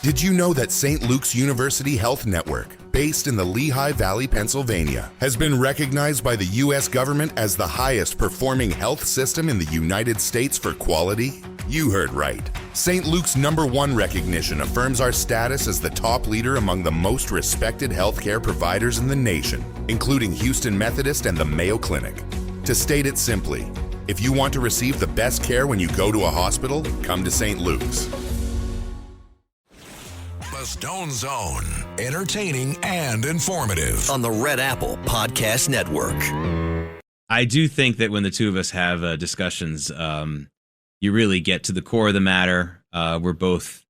Did you know that St. Luke's University Health Network, based in the Lehigh Valley, Pennsylvania, has been recognized by the U.S. government as the highest performing health system in the United States for quality? You heard right. St. Luke's #1 recognition affirms our status as the top leader among the most respected healthcare providers in the nation, including Houston Methodist and the Mayo Clinic. To state it simply, if you want to receive the best care when you go to a hospital, come to St. Luke's. The Stone Zone, entertaining and informative on the Red Apple Podcast Network. I do think that when the two of us have discussions, you really get to the core of the matter. We're both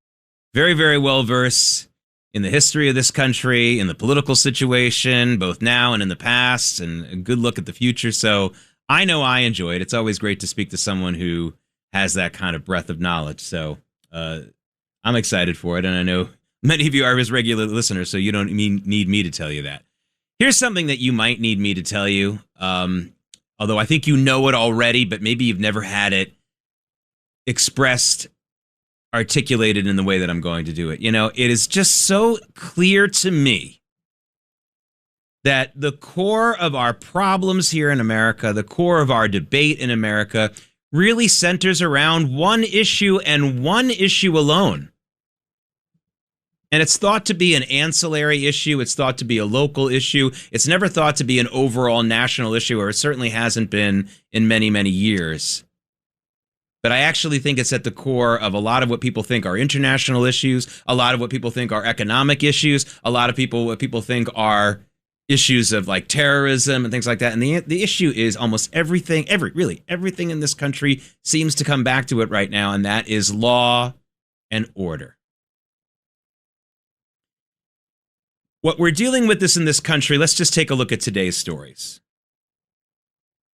very, very well versed in the history of this country, in the political situation, both now and in the past, and a good look at the future. So I know I enjoy it. It's always great to speak to someone who has that kind of breadth of knowledge. So I'm excited for it, and I know many of you are his regular listeners, so you don't need me to tell you that. Here's something that you might need me to tell you, although I think you know it already, but maybe you've never had it expressed, articulated in the way that I'm going to do it. You know, it is just so clear to me that the core of our problems here in America, the core of our debate in America, really centers around one issue and one issue alone. And it's thought to be an ancillary issue. It's thought to be a local issue. It's never thought to be an overall national issue, or it certainly hasn't been in many, many years. But I actually think it's at the core of a lot of what people think are international issues, a lot of what people think are economic issues, a lot of what people think are issues of like terrorism and things like that. And the issue is almost everything in this country seems to come back to it right now, and that is law and order. What we're dealing with in this country, let's just take a look at today's stories.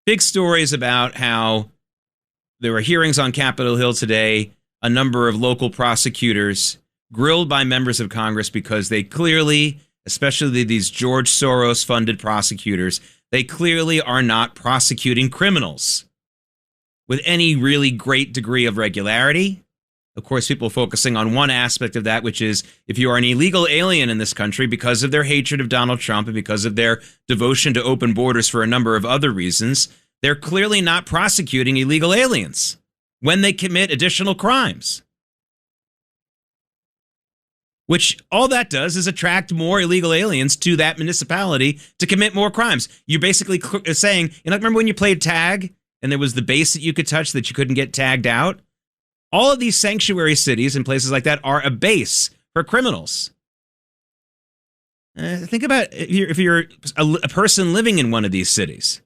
Big stories about how there were hearings on Capitol Hill today, a number of local prosecutors grilled by members of Congress because they clearly, especially these George Soros-funded prosecutors, they clearly are not prosecuting criminals with any really great degree of regularity. Of course, people focusing on one aspect of that, which is if you are an illegal alien in this country because of their hatred of Donald Trump and because of their devotion to open borders for a number of other reasons, they're clearly not prosecuting illegal aliens when they commit additional crimes. Which all that does is attract more illegal aliens to that municipality to commit more crimes. You're basically saying, remember when you played tag and there was the base that you could touch that you couldn't get tagged out? All of these sanctuary cities and places like that are a base for criminals. Think about if you're a person living in one of these cities,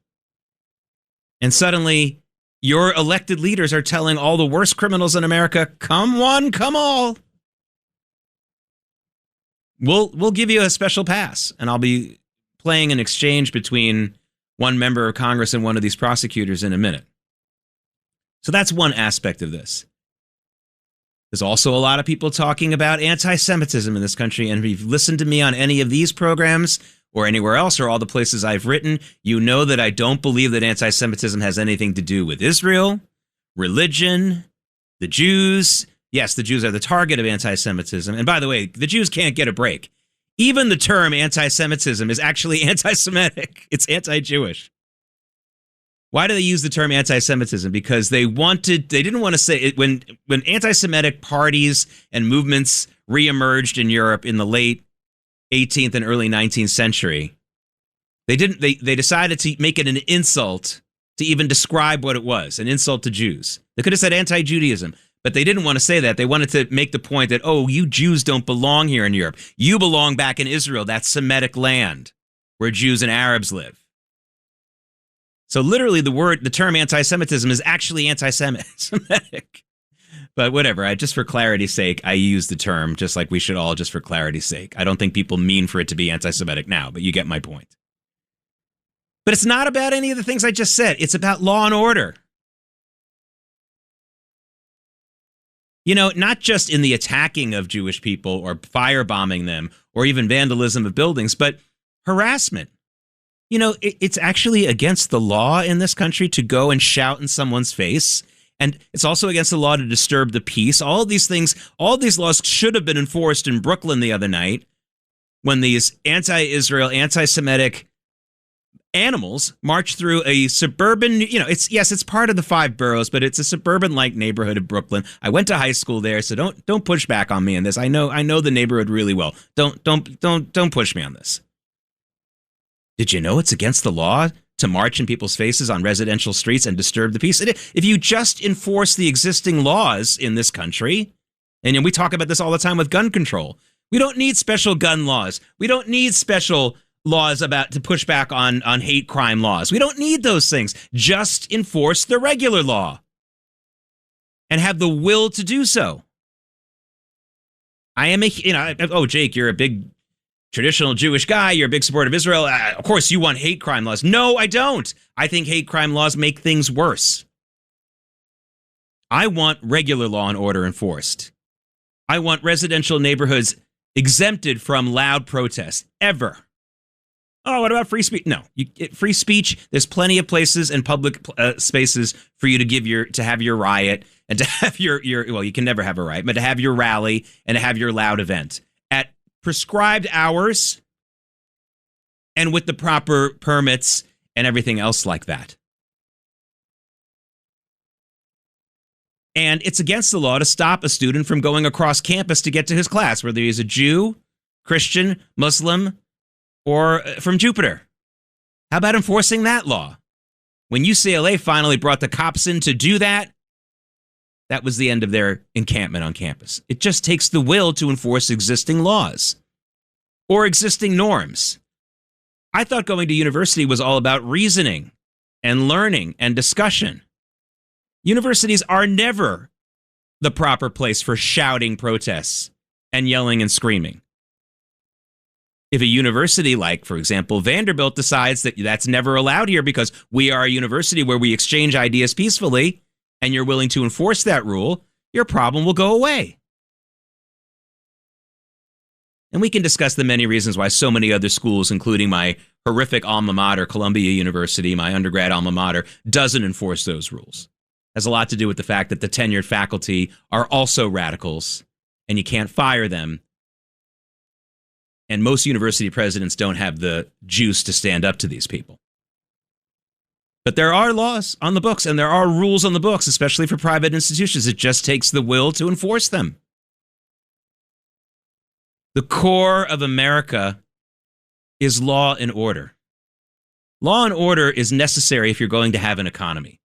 and suddenly your elected leaders are telling all the worst criminals in America, come one, come all. We'll give you a special pass, and I'll be playing an exchange between one member of Congress and one of these prosecutors in a minute. So that's one aspect of this. There's also a lot of people talking about anti-Semitism in this country, and if you've listened to me on any of these programs or anywhere else or all the places I've written, you know that I don't believe that anti-Semitism has anything to do with Israel, religion, the Jews. Yes, the Jews are the target of anti-Semitism. And by the way, the Jews can't get a break. Even the term anti-Semitism is actually anti-Semitic. It's anti-Jewish. Why do they use the term anti-Semitism? Because they didn't want to say it when anti-Semitic parties and movements reemerged in Europe in the late 18th and early 19th century. They decided to make it an insult to even describe what it was, an insult to Jews. They could have said anti-Judaism, but they didn't want to say that. They wanted to make the point that, oh, you Jews don't belong here in Europe. You belong back in Israel, that Semitic land where Jews and Arabs live. So literally the term anti-Semitism is actually anti-Semitic. But whatever, just for clarity's sake, I use the term just like we should all just for clarity's sake. I don't think people mean for it to be anti-Semitic now, but you get my point. But it's not about any of the things I just said. It's about law and order. You know, not just in the attacking of Jewish people or firebombing them or even vandalism of buildings, but harassment. You know, it's actually against the law in this country to go and shout in someone's face And it's also against the law to disturb the peace. All of these things, all of these laws should have been enforced in Brooklyn the other night when these anti-Israel, anti-Semitic animals marched through a suburban, it's part of the 5 boroughs, but it's a suburban-like neighborhood of Brooklyn. I went to high school there, so don't push back on me in this. I know the neighborhood really well. Don't push me on this. Did you know it's against the law to march in people's faces on residential streets and disturb the peace? If you just enforce the existing laws in this country, and we talk about this all the time with gun control, we don't need special gun laws. We don't need special laws to push back on hate crime laws. We don't need those things. Just enforce the regular law and have the will to do so. Jake, you're a big traditional Jewish guy, you're a big supporter of Israel. Of course, you want hate crime laws. No, I don't. I think hate crime laws make things worse. I want regular law and order enforced. I want residential neighborhoods exempted from loud protests, ever. Oh, what about free speech? No, free speech. There's plenty of places and public spaces for you to have your riot and to have your you can never have a riot, but to have your rally and to have your loud event at prescribed hours and with the proper permits and everything else like that. And it's against the law to stop a student from going across campus to get to his class, whether he's a Jew, Christian, Muslim, or from Jupiter. How about enforcing that law? When UCLA finally brought the cops in to do that, that was the end of their encampment on campus. It just takes the will to enforce existing laws or existing norms. I thought going to university was all about reasoning and learning and discussion. Universities are never the proper place for shouting protests and yelling and screaming. If a university like, for example, Vanderbilt decides that that's never allowed here because we are a university where we exchange ideas peacefully, and you're willing to enforce that rule, your problem will go away. And we can discuss the many reasons why so many other schools, including my horrific alma mater, Columbia University, my undergrad alma mater, doesn't enforce those rules. It has a lot to do with the fact that the tenured faculty are also radicals, and you can't fire them. And most university presidents don't have the juice to stand up to these people. But there are laws on the books, and there are rules on the books, especially for private institutions. It just takes the will to enforce them. The core of America is law and order. Law and order is necessary if you're going to have an economy.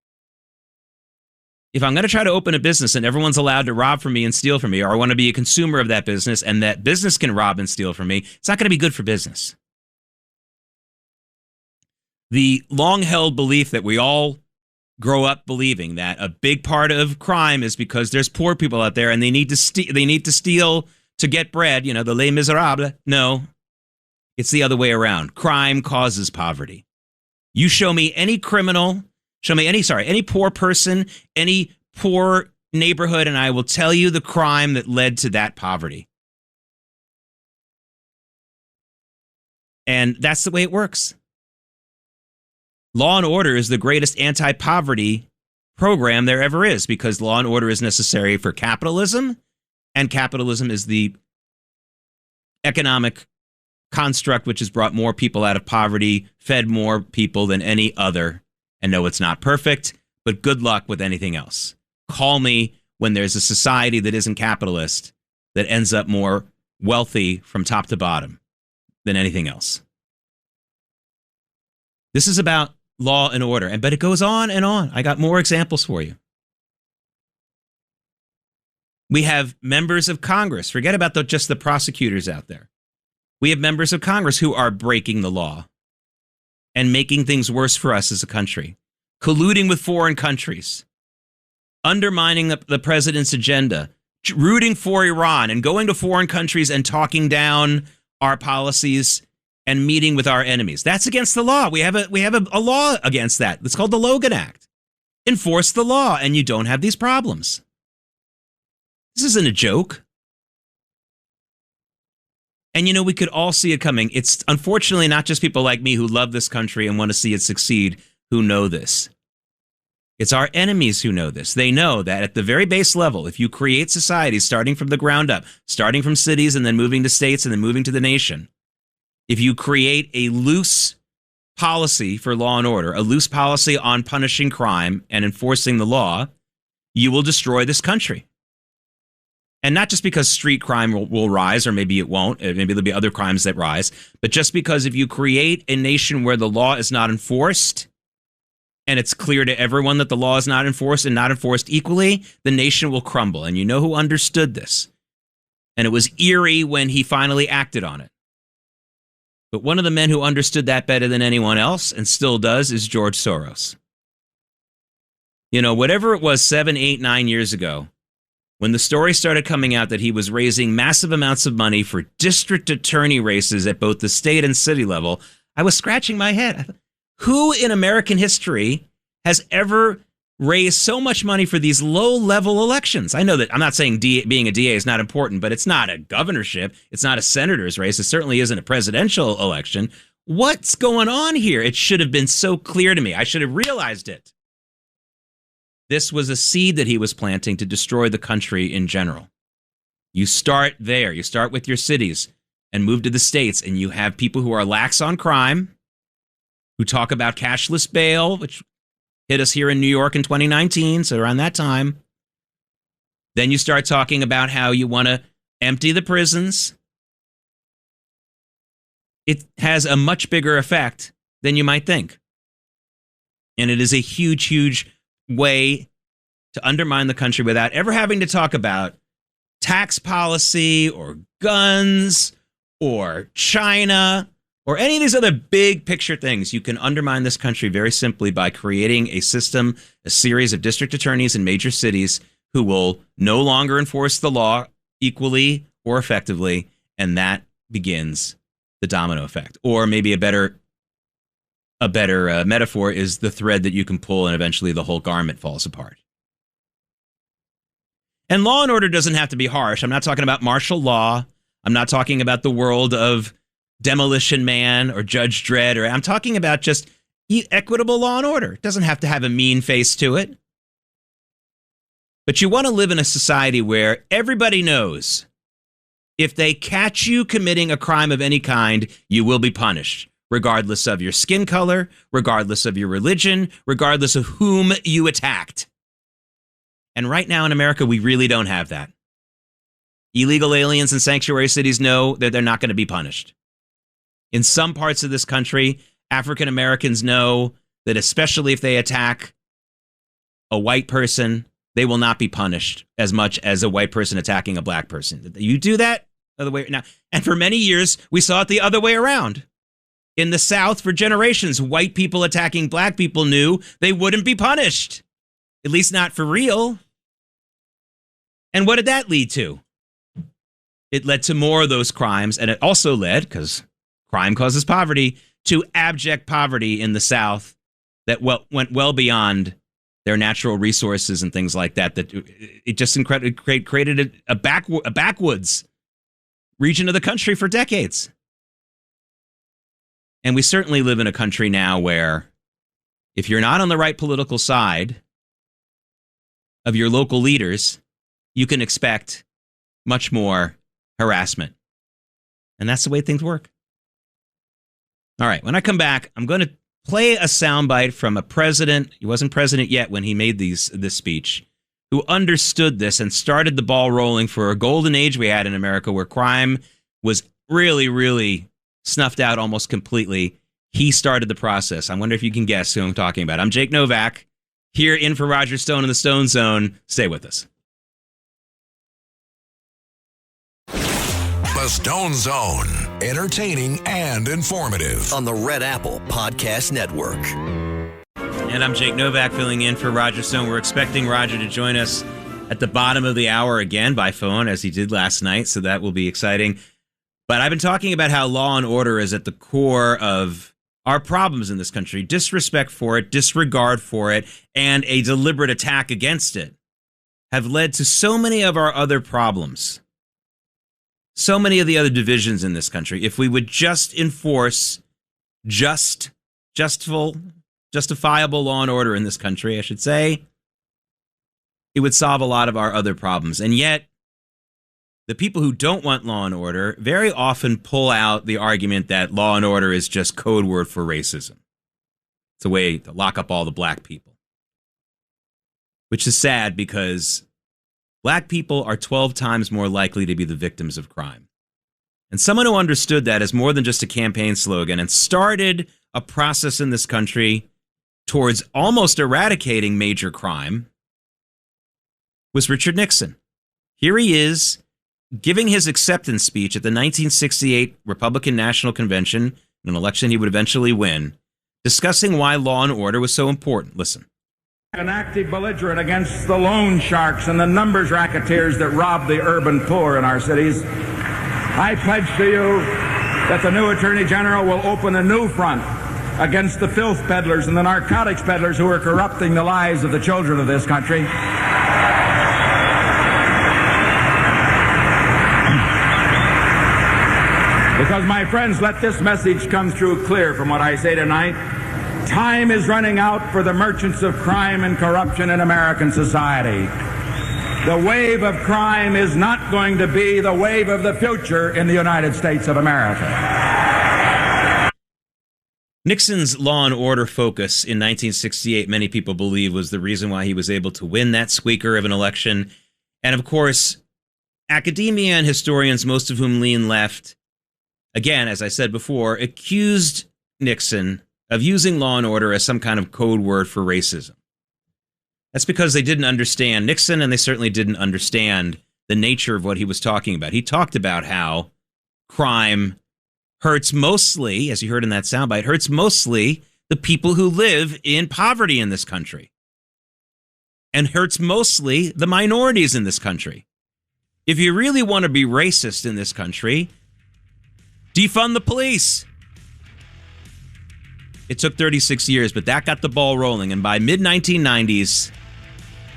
If I'm going to try to open a business and everyone's allowed to rob from me and steal from me, or I want to be a consumer of that business and that business can rob and steal from me, it's not going to be good for business. The long-held belief that we all grow up believing that a big part of crime is because there's poor people out there and they need to steal to get bread, the Les Miserables. No, it's the other way around. Crime causes poverty. You show me any criminal, any poor person, any poor neighborhood, and I will tell you the crime that led to that poverty. And that's the way it works. Law and order is the greatest anti-poverty program there ever is, because law and order is necessary for capitalism, and capitalism is the economic construct which has brought more people out of poverty, fed more people than any other. And no, it's not perfect, but good luck with anything else. Call me when there's a society that isn't capitalist that ends up more wealthy from top to bottom than anything else. This is about law and order, but it goes on and on. I got more examples for you. We have members of Congress. Forget about just the prosecutors out there. We have members of Congress who are breaking the law and making things worse for us as a country, colluding with foreign countries, undermining the president's agenda, rooting for Iran and going to foreign countries and talking down our policies and meeting with our enemies. That's against the law. We have a law against that. It's called the Logan Act. Enforce the law and you don't have these problems. This isn't a joke. And we could all see it coming. It's unfortunately not just people like me who love this country and want to see it succeed who know this. It's our enemies who know this. They know that at the very base level, if you create societies starting from the ground up, starting from cities and then moving to states and then moving to the nation, if you create a loose policy for law and order, a loose policy on punishing crime and enforcing the law, you will destroy this country. And not just because street crime will rise, or maybe it won't, maybe there'll be other crimes that rise, but just because if you create a nation where the law is not enforced, and it's clear to everyone that the law is not enforced and not enforced equally, the nation will crumble. And you know who understood this? And it was eerie when he finally acted on it. But one of the men who understood that better than anyone else, and still does, is George Soros. You know, whatever it was 7, 8, 9 years ago, when the story started coming out that he was raising massive amounts of money for district attorney races at both the state and city level, I was scratching my head. I thought, who in American history has ever raised so much money for these low-level elections? I know that I'm not saying being a DA is not important, but it's not a governorship. It's not a senator's race. It certainly isn't a presidential election. What's going on here? It should have been so clear to me. I should have realized it. This was a seed that he was planting to destroy the country in general. You start there. You start with your cities and move to the states, and you have people who are lax on crime, who talk about cashless bail, which hit us here in New York in 2019, so around that time. Then you start talking about how you want to empty the prisons. It has a much bigger effect than you might think. And it is a huge, huge way to undermine the country without ever having to talk about tax policy or guns or China or any of these other big picture things. You can undermine this country very simply by creating a system, a series of district attorneys in major cities who will no longer enforce the law equally or effectively, and that begins the domino effect. Or maybe a better metaphor is the thread that you can pull and eventually the whole garment falls apart. And law and order doesn't have to be harsh. I'm not talking about martial law. I'm not talking about the world of Demolition Man or Judge Dredd. I'm talking about just equitable law and order. It doesn't have to have a mean face to it. But you want to live in a society where everybody knows if they catch you committing a crime of any kind, you will be punished, regardless of your skin color, regardless of your religion, regardless of whom you attacked. And right now in America, we really don't have that. Illegal aliens in sanctuary cities know that they're not going to be punished. In some parts of this country, African Americans know that especially if they attack a white person, they will not be punished as much as a white person attacking a black person. You do that other way now. And for many years, we saw it the other way around. In the South, for generations, white people attacking black people knew they wouldn't be punished, at least not for real. And what did that lead to? It led to more of those crimes, and it also led, because crime causes poverty, to abject poverty in the South that went well beyond their natural resources and things like that. That it just created a backwoods region of the country for decades. And we certainly live in a country now where if you're not on the right political side of your local leaders, you can expect much more harassment. And that's the way things work. All right, when I come back, I'm going to play a soundbite from a president. He wasn't president yet when he made this speech, who understood this and started the ball rolling for a golden age we had in America where crime was really, really snuffed out almost completely. He started the process. I wonder if you can guess who I'm talking about. I'm Jake Novak, here in for Roger Stone in the Stone Zone. Stay with us. The Stone Zone, entertaining and informative. On the Red Apple Podcast Network. And I'm Jake Novak filling in for Roger Stone. We're expecting Roger to join us at the bottom of the hour again by phone, as he did last night, so that will be exciting. But I've been talking about how law and order is at the core of our problems in this country. Disrespect for it, disregard for it, and a deliberate attack against it have led to so many of our other problems. So many of the other divisions in this country. If we would just enforce justful, justifiable law and order in this country, I should say, it would solve a lot of our other problems. And yet, the people who don't want law and order very often pull out the argument that law and order is just code word for racism. It's a way to lock up all the black people, which is sad because black people are 12 times more likely to be the victims of crime. And someone who understood that as more than just a campaign slogan and started a process in this country towards almost eradicating major crime was Richard Nixon. Here he is giving his acceptance speech at the 1968 Republican National Convention, an election he would eventually win, discussing why law and order was so important. Listen. An active belligerent against the loan sharks and the numbers racketeers that rob the urban poor in our cities. I pledge to you that the new Attorney General will open a new front against the filth peddlers and the narcotics peddlers who are corrupting the lives of the children of this country. Because, my friends, let this message come through clear from what I say tonight. Time is running out for the merchants of crime and corruption in American society. The wave of crime is not going to be the wave of the future in the United States of America. Nixon's law and order focus in 1968, many people believe, was the reason why he was able to win that squeaker of an election. And of course, academia and historians, most of whom lean left, again, as I said before, accused Nixon of using law and order as some kind of code word for racism. That's because they didn't understand Nixon, and they certainly didn't understand the nature of what he was talking about. He talked about how crime hurts mostly, as you heard in that soundbite, hurts mostly the people who live in poverty in this country, and hurts mostly the minorities in this country. If you really want to be racist in this country, defund the police. It took 36 years, but that got the ball rolling. And by mid-1990s,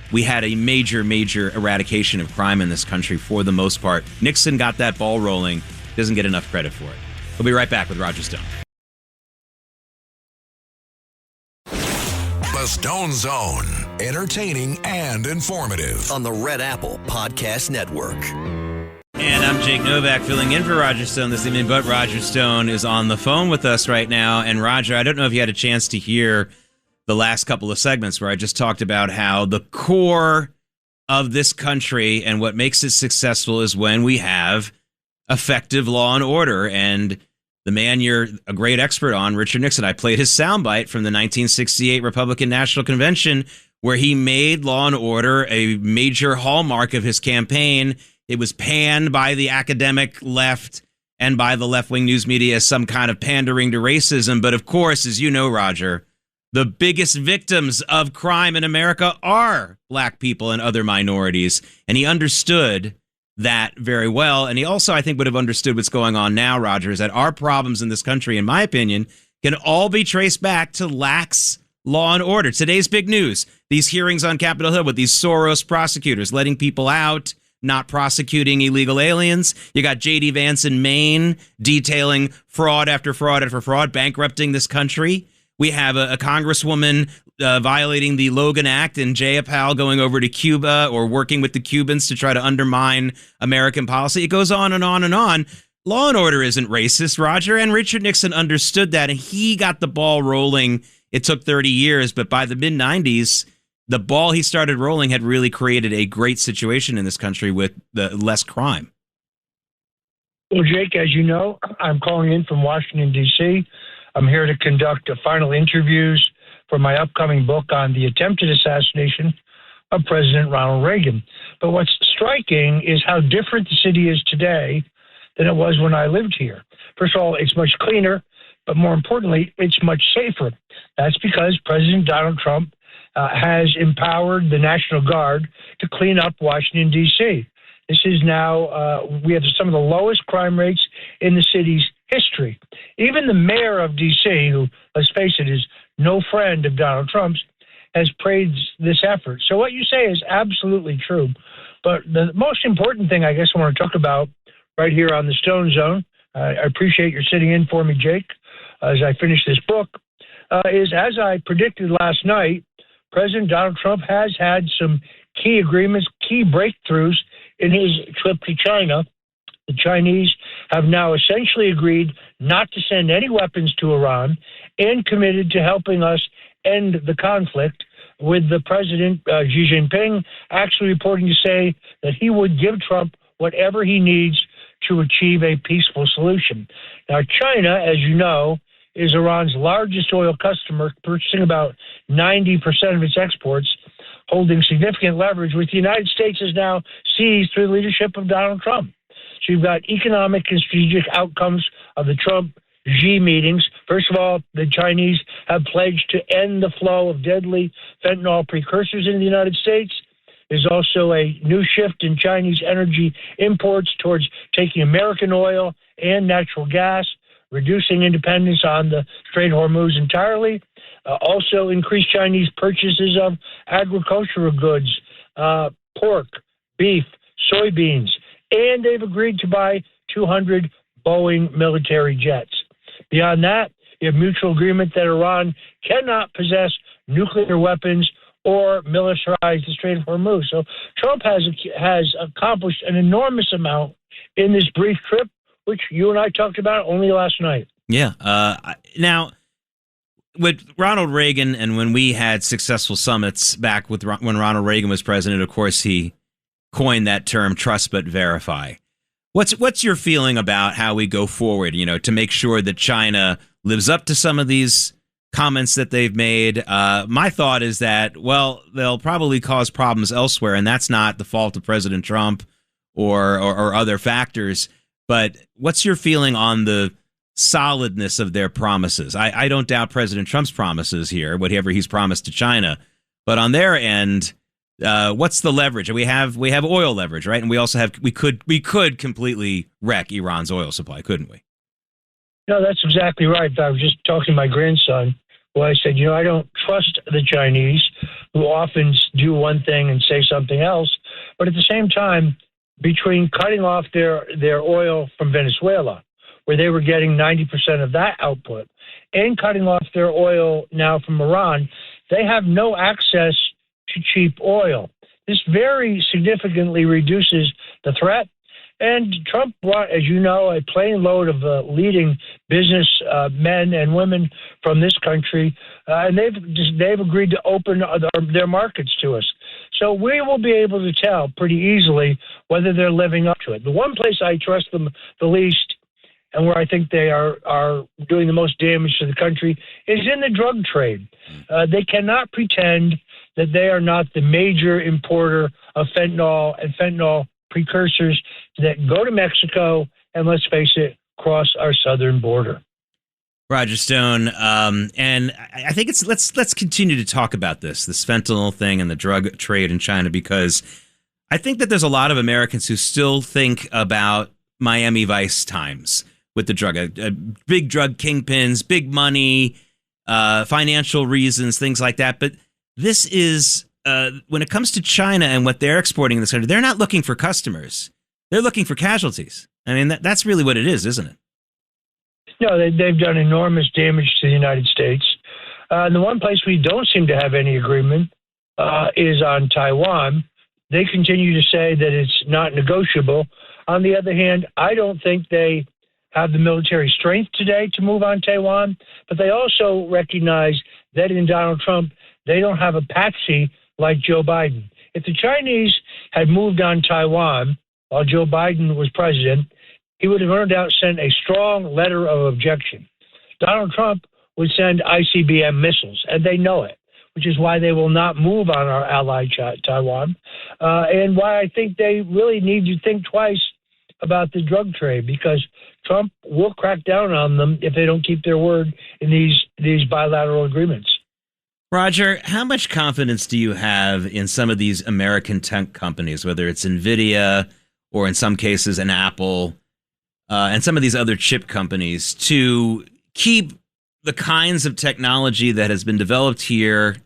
we had a major, major eradication of crime in this country for the most part. Nixon got that ball rolling. Doesn't get enough credit for it. We'll be right back with Roger Stone. The Stone Zone. Entertaining and informative. On the Red Apple Podcast Network. And I'm Jake Novak filling in for Roger Stone this evening, but Roger Stone is on the phone with us right now. And Roger, I don't know if you had a chance to hear the last couple of segments where I just talked about how the core of this country and what makes it successful is when we have effective law and order. And the man you're a great expert on, Richard Nixon, I played his soundbite from the 1968 Republican National Convention where he made law and order a major hallmark of his campaign. It was panned by the academic left and by the left-wing news media as some kind of pandering to racism. But of course, as you know, Roger, the biggest victims of crime in America are black people and other minorities. And he understood that very well. And he also, I think, would have understood what's going on now, Roger, is that our problems in this country, in my opinion, can all be traced back to lax law and order. Today's big news, these hearings on Capitol Hill with these Soros prosecutors letting people out, not prosecuting illegal aliens. You got J.D. Vance in Maine detailing fraud after fraud after fraud, bankrupting this country. We have a congresswoman violating the Logan Act and Jayapal going over to Cuba or working with the Cubans to try to undermine American policy. It goes on and on and on. Law and order isn't racist, Roger, and Richard Nixon understood that, and he got the ball rolling. It took 30 years, but by the mid-90s, the ball he started rolling had really created a great situation in this country with the less crime. Well, Jake, as you know, I'm calling in from Washington, D.C. I'm here to conduct final interviews for my upcoming book on the attempted assassination of President Ronald Reagan. But what's striking is how different the city is today than it was when I lived here. First of all, it's much cleaner, but more importantly, it's much safer. That's because President Donald Trump has empowered the National Guard to clean up Washington, D.C. This is now, we have some of the lowest crime rates in the city's history. Even the mayor of D.C., who, let's face it, is no friend of Donald Trump's, has praised this effort. So what you say is absolutely true. But the most important thing I guess I want to talk about right here on the Stone Zone, I appreciate your sitting in for me, Jake, as I finish this book. is, as I predicted last night, President Donald Trump has had some key agreements, key breakthroughs in his trip to China. The Chinese have now essentially agreed not to send any weapons to Iran and committed to helping us end the conflict, with the president, Xi Jinping, actually reporting to say that he would give Trump whatever he needs to achieve a peaceful solution. Now, China, as you know, is Iran's largest oil customer, purchasing about 90% of its exports, holding significant leverage, which the United States has now seized through the leadership of Donald Trump. So you've got economic and strategic outcomes of the Trump-Xi meetings. First of all, the Chinese have pledged to end the flow of deadly fentanyl precursors into the United States. There's also a new shift in Chinese energy imports towards taking American oil and natural gas, reducing independence on the Strait of Hormuz entirely. Also increased Chinese purchases of agricultural goods, pork, beef, soybeans, and they've agreed to buy 200 Boeing military jets. Beyond that, you have mutual agreement that Iran cannot possess nuclear weapons or militarize the Strait of Hormuz. So Trump has accomplished an enormous amount in this brief trip, which you and I talked about only last night. Yeah. Now, with Ronald Reagan, and when we had successful summits back with when Ronald Reagan was president, of course, he coined that term, trust but verify. What's your feeling about how we go forward, to make sure that China lives up to some of these comments that they've made? My thought is that, well, they'll probably cause problems elsewhere, and that's not the fault of President Trump or other factors. But what's your feeling on the solidness of their promises? I don't doubt President Trump's promises here, whatever he's promised to China. But on their end, what's the leverage? We have oil leverage, right? And we also have we could completely wreck Iran's oil supply, couldn't we? No, that's exactly right. I was just talking to my grandson, who I said, I don't trust the Chinese, who often do one thing and say something else. But at the same time, between cutting off their oil from Venezuela, where they were getting 90% of that output, and cutting off their oil now from Iran, they have no access to cheap oil. This very significantly reduces the threat. And Trump brought, as you know, a plane load of leading business men and women from this country, and they've agreed to open their markets to us. So we will be able to tell pretty easily whether they're living up to it. The one place I trust them the least, and where I think they are doing the most damage to the country, is in the drug trade. They cannot pretend that they are not the major importer of fentanyl and fentanyl precursors that go to Mexico and, let's face it, cross our southern border. Roger Stone, and I think let's continue to talk about this fentanyl thing and the drug trade in China, because I think that there's a lot of Americans who still think about Miami Vice times with the drug, big drug kingpins, big money, financial reasons, things like that. But this is when it comes to China and what they're exporting in this country, they're not looking for customers. They're looking for casualties. I mean, that's really what it is, isn't it? No, they've done enormous damage to the United States. And the one place we don't seem to have any agreement is on Taiwan. They continue to say that it's not negotiable. On the other hand, I don't think they have the military strength today to move on Taiwan, but they also recognize that in Donald Trump, they don't have a patsy like Joe Biden. If the Chinese had moved on Taiwan while Joe Biden was president, he would have sent a strong letter of objection. Donald Trump would send ICBM missiles, and they know it, which is why they will not move on our ally Taiwan, and why I think they really need to think twice about the drug trade, because Trump will crack down on them if they don't keep their word in these bilateral agreements. Roger, how much confidence do you have in some of these American tech companies, whether it's NVIDIA or in some cases an Apple and some of these other chip companies, to keep the kinds of technology that has been developed here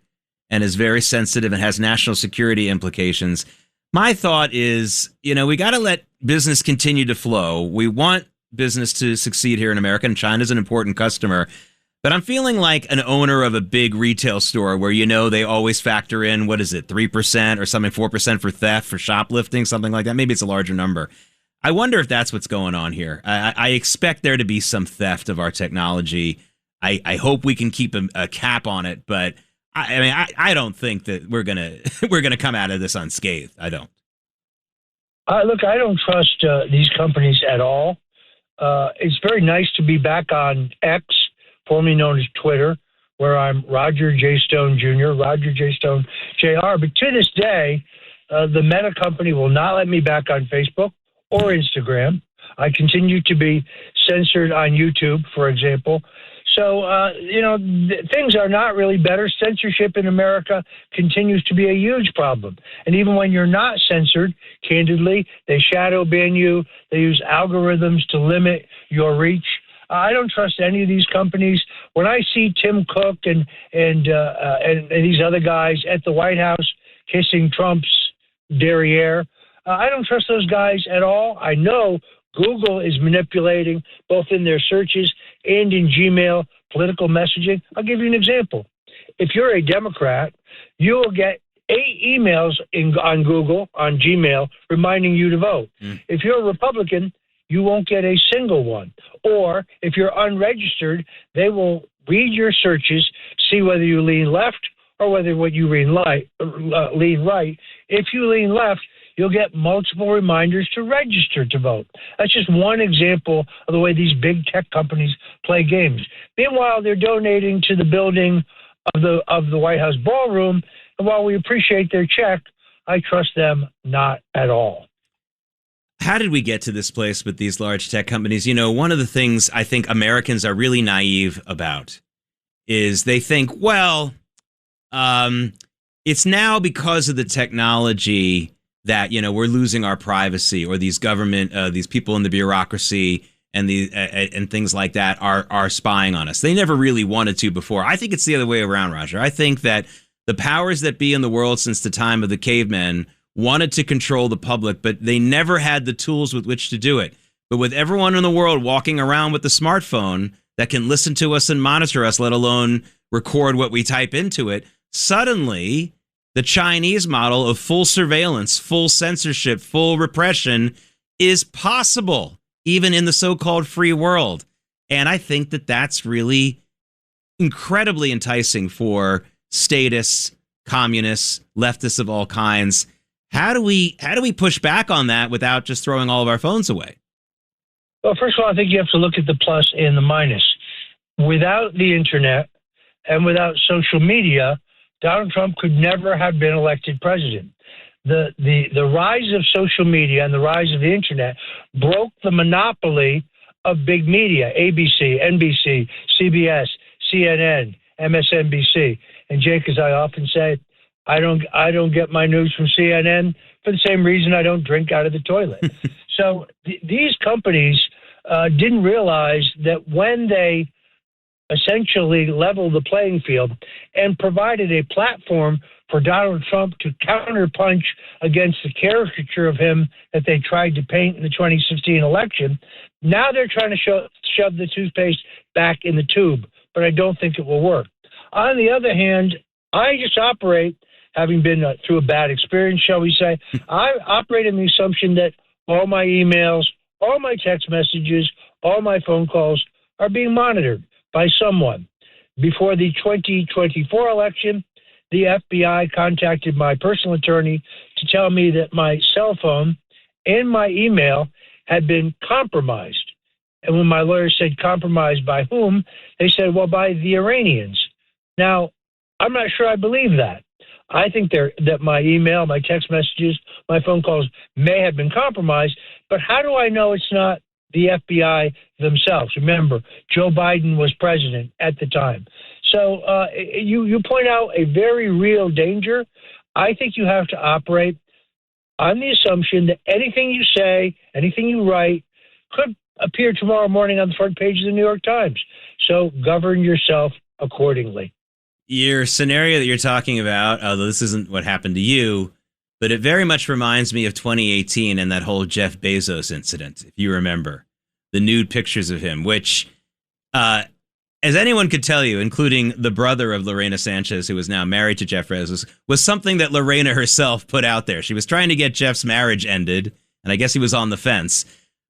and is very sensitive and has national security implications? My thought is, we got to let business continue to flow. We want business to succeed here in America, and China's an important customer. But I'm feeling like an owner of a big retail store where, they always factor in, 3% or something, 4% for theft, for shoplifting, something like that. Maybe it's a larger number. I wonder if that's what's going on here. I expect there to be some theft of our technology. I hope we can keep a cap on it, but I don't think that we're gonna come out of this unscathed. I don't. Look, I don't trust these companies at all. It's very nice to be back on X, formerly known as Twitter, where I'm Roger J. Stone Jr., Roger J. Stone Jr. But to this day, the Meta company will not let me back on Facebook or Instagram. I continue to be censored on YouTube, for example. So, things are not really better. Censorship in America continues to be a huge problem. And even when you're not censored, candidly, they shadow ban you. They use algorithms to limit your reach. I don't trust any of these companies. When I see Tim Cook and these other guys at the White House kissing Trump's derriere, I don't trust those guys at all. I know Google is manipulating both in their searches and in Gmail political messaging. I'll give you an example. If you're a Democrat, you will get 8 emails on Google, on Gmail, reminding you to vote. If you're a Republican, you won't get a single one. Or if you're unregistered, they will read your searches, see whether you lean left or whether what you lean right. If you lean left, you'll get multiple reminders to register to vote. That's just one example of the way these big tech companies play games. Meanwhile, they're donating to the building of the White House ballroom, and while we appreciate their check, I trust them not at all. How did we get to this place with these large tech companies? One of the things I think Americans are really naive about is they think, it's now because of the technology that, we're losing our privacy, or these these people in the bureaucracy and things like that are spying on us. They never really wanted to before. I think it's the other way around, Roger. I think that the powers that be in the world since the time of the cavemen wanted to control the public, but they never had the tools with which to do it. But with everyone in the world walking around with a smartphone that can listen to us and monitor us, let alone record what we type into it, suddenly the Chinese model of full surveillance, full censorship, full repression is possible, even in the so-called free world. And I think that that's really incredibly enticing for statists, communists, leftists of all kinds. How do we push back on that without just throwing all of our phones away? Well, first of all, I think you have to look at the plus and the minus. Without the internet and without social media, Donald Trump could never have been elected president. The rise of social media and the rise of the internet broke the monopoly of big media: ABC, NBC, CBS, CNN, MSNBC. And Jake, as I often say, I don't get my news from CNN for the same reason I don't drink out of the toilet. So these companies didn't realize that when they essentially leveled the playing field and provided a platform for Donald Trump to counterpunch against the caricature of him that they tried to paint in the 2016 election, now they're trying to shove the toothpaste back in the tube, but I don't think it will work. On the other hand, I just operate, having been through a bad experience, shall we say, I operate in the assumption that all my emails, all my text messages, all my phone calls are being monitored by someone. Before the 2024 election, the FBI contacted my personal attorney to tell me that my cell phone and my email had been compromised. And when my lawyer said compromised by whom, they said, well, by the Iranians. Now, I'm not sure I believe that. I think that my email, my text messages, my phone calls may have been compromised, but how do I know it's not the FBI themselves? Remember, Joe Biden was president at the time. So you point out a very real danger. I think you have to operate on the assumption that anything you say, anything you write could appear tomorrow morning on the front page of the New York Times. So govern yourself accordingly. Your scenario that you're talking about, although this isn't what happened to you, but it very much reminds me of 2018 and that whole Jeff Bezos incident, if you remember. The nude pictures of him, which as anyone could tell you, including the brother of Lorena Sanchez, who is now married to Jeff Bezos, was something that Lorena herself put out there. She was trying to get Jeff's marriage ended, and I guess he was on the fence.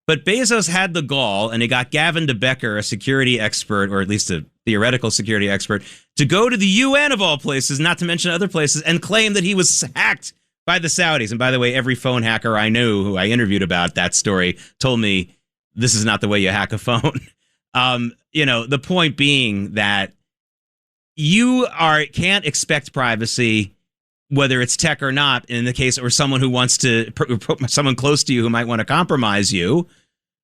But Bezos had the gall, and he got Gavin de Becker, a security expert, or at least a theoretical security expert, to go to the UN of all places, not to mention other places, and claim that he was hacked by the Saudis. And by the way, every phone hacker I knew who I interviewed about that story told me this is not the way you hack a phone. The point being that you can't expect privacy, whether it's tech or not, in the case, or someone who wants to, someone close to you who might want to compromise you.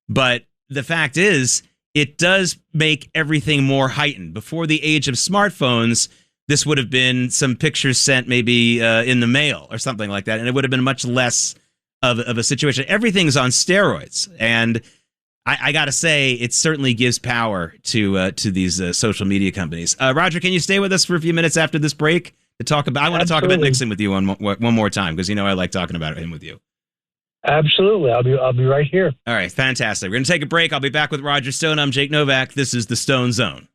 But the fact is, it does make everything more heightened. Before the age of smartphones, this would have been some pictures sent maybe in the mail or something like that, and it would have been much less of a situation. Everything's on steroids, and I got to say, it certainly gives power to these social media companies. Roger, can you stay with us for a few minutes after this break to talk about? I want to talk about Nixon with you one more time, because I like talking about him with you. Absolutely, I'll be right here. All right, fantastic. We're going to take a break. I'll be back with Roger Stone. I'm Jake Novak. This is the Stone Zone.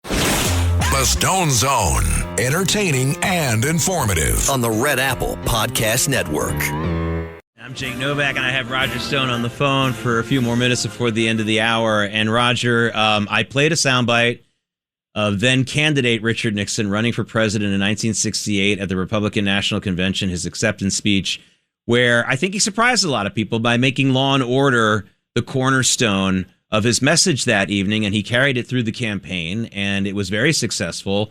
The Stone Zone, entertaining and informative on the Red Apple Podcast Network. I'm Jake Novak, and I have Roger Stone on the phone for a few more minutes before the end of the hour. And Roger, I played a soundbite of then candidate Richard Nixon running for president in 1968 at the Republican National Convention, his acceptance speech, where I think he surprised a lot of people by making law and order the cornerstone of his message that evening, and he carried it through the campaign, and it was very successful.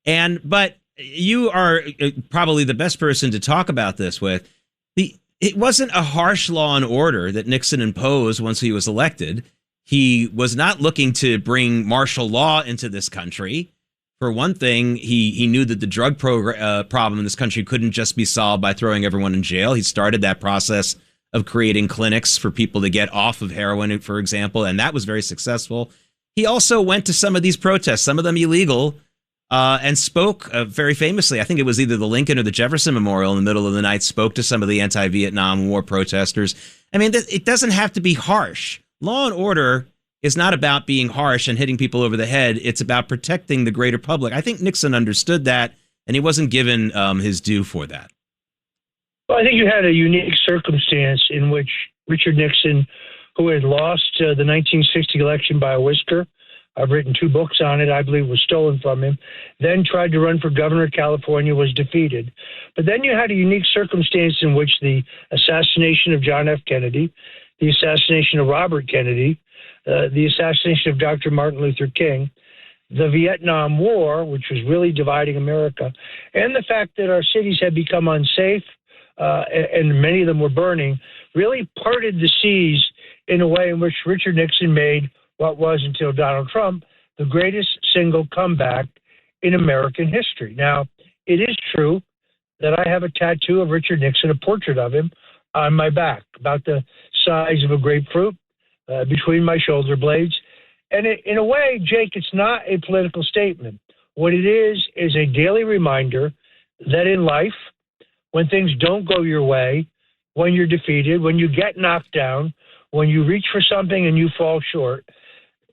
But you are probably the best person to talk about this with. It wasn't a harsh law and order that Nixon imposed once he was elected. He was not looking to bring martial law into this country. For one thing, he knew that the drug problem in this country couldn't just be solved by throwing everyone in jail. He started that process of creating clinics for people to get off of heroin, for example, and that was very successful. He also went to some of these protests, some of them illegal, and spoke very famously. I think it was either the Lincoln or the Jefferson Memorial in the middle of the night, spoke to some of the anti-Vietnam War protesters. I mean, it doesn't have to be harsh. Law and order is not about being harsh and hitting people over the head. It's about protecting the greater public. I think Nixon understood that, and he wasn't given his due for that. Well, I think you had a unique circumstance in which Richard Nixon, who had lost the 1960 election by a whisker, I've written 2 books on it, I believe was stolen from him, then tried to run for governor of California, was defeated. But then you had a unique circumstance in which the assassination of John F. Kennedy, the assassination of Robert Kennedy, the assassination of Dr. Martin Luther King, the Vietnam War, which was really dividing America, and the fact that our cities had become unsafe and many of them were burning, really parted the seas in a way in which Richard Nixon made what was, until Donald Trump, the greatest single comeback in American history. Now, it is true that I have a tattoo of Richard Nixon, a portrait of him, on my back, about the size of a grapefruit, between my shoulder blades. And in a way, Jake, it's not a political statement. What it is a daily reminder that in life, when things don't go your way, when you're defeated, when you get knocked down, when you reach for something and you fall short,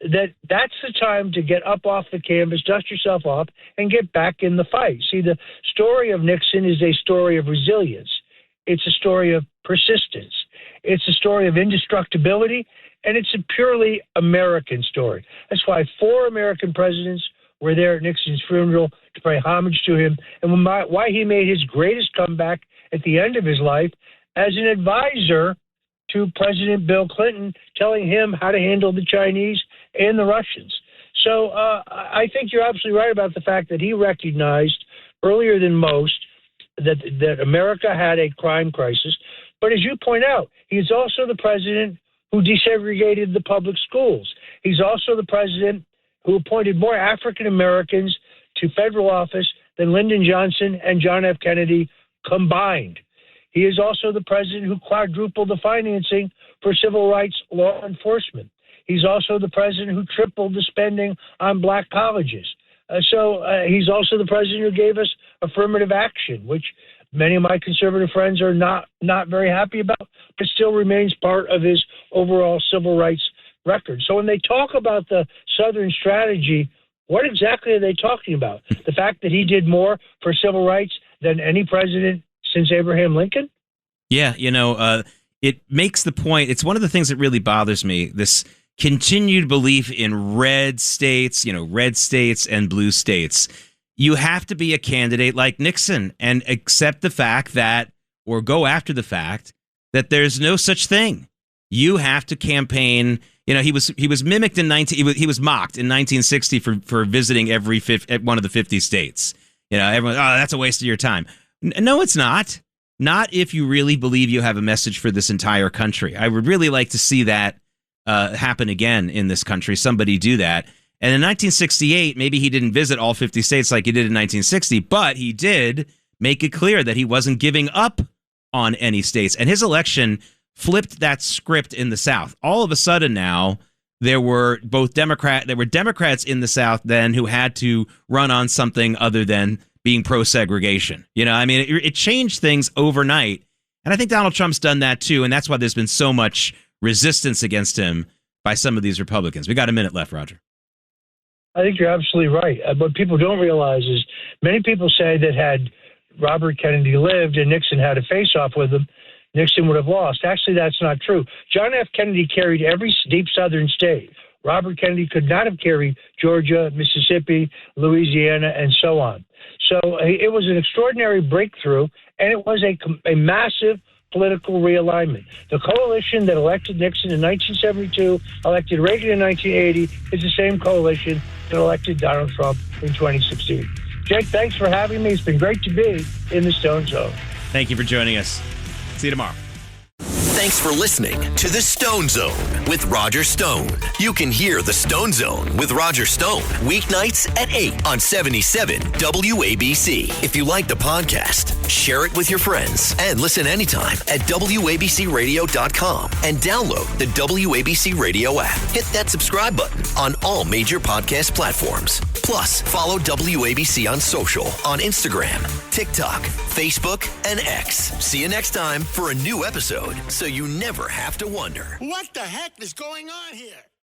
that's the time to get up off the canvas, dust yourself off, and get back in the fight. See, the story of Nixon is a story of resilience. It's a story of persistence. It's a story of indestructibility, and it's a purely American story. That's why 4 American presidents were there at Nixon's funeral to pay homage to him, and why he made his greatest comeback at the end of his life as an advisor to President Bill Clinton, telling him how to handle the Chinese and the Russians. So I think you're absolutely right about the fact that he recognized earlier than most that America had a crime crisis. But as you point out, he's also the president who desegregated the public schools. He's also the president who appointed more African Americans to federal office than Lyndon Johnson and John F. Kennedy combined. He is also the president who quadrupled the financing for civil rights law enforcement. He's also the president who tripled the spending on black colleges. He's also the president who gave us affirmative action, which many of my conservative friends are not very happy about, but still remains part of his overall civil rights record. So when they talk about the Southern strategy, what exactly are they talking about? The fact that he did more for civil rights than any president since Abraham Lincoln? Yeah, it makes the point. It's one of the things that really bothers me, this continued belief in red states and blue states. You have to be a candidate like Nixon and accept the fact that, or go after the fact that there's no such thing. You have to campaign. He was mimicked he was mocked in 1960 for visiting every one of the 50 states. Everyone, that's a waste of your time. No, it's not. Not if you really believe you have a message for this entire country. I would really like to see that happen again in this country. Somebody do that. And in 1968, maybe he didn't visit all 50 states like he did in 1960, but he did make it clear that he wasn't giving up on any states. And his election flipped that script in the South. All of a sudden now, there were Democrats in the South then who had to run on something other than being pro-segregation. It changed things overnight. And I think Donald Trump's done that too. And that's why there's been so much resistance against him by some of these Republicans. We got a minute left, Roger. I think you're absolutely right. What people don't realize is many people say that had Robert Kennedy lived and Nixon had a face-off with him, Nixon would have lost. Actually, that's not true. John F. Kennedy carried every deep southern state. Robert Kennedy could not have carried Georgia, Mississippi, Louisiana, and so on. So it was an extraordinary breakthrough, and it was a massive political realignment. The coalition that elected Nixon in 1972, elected Reagan in 1980, is the same coalition that elected Donald Trump in 2016. Jake, thanks for having me. It's been great to be in the Stone Zone. Thank you for joining us. See you tomorrow. Thanks for listening to The Stone Zone with Roger Stone. You can hear The Stone Zone with Roger Stone weeknights at 8 on 77 WABC. If you like the podcast, share it with your friends and listen anytime at WABCRadio.com and download the WABC Radio app. Hit that subscribe button on all major podcast platforms. Plus, follow WABC on social on Instagram, TikTok, Facebook, and X. See you next time for a new episode, so you never have to wonder. What the heck is going on here?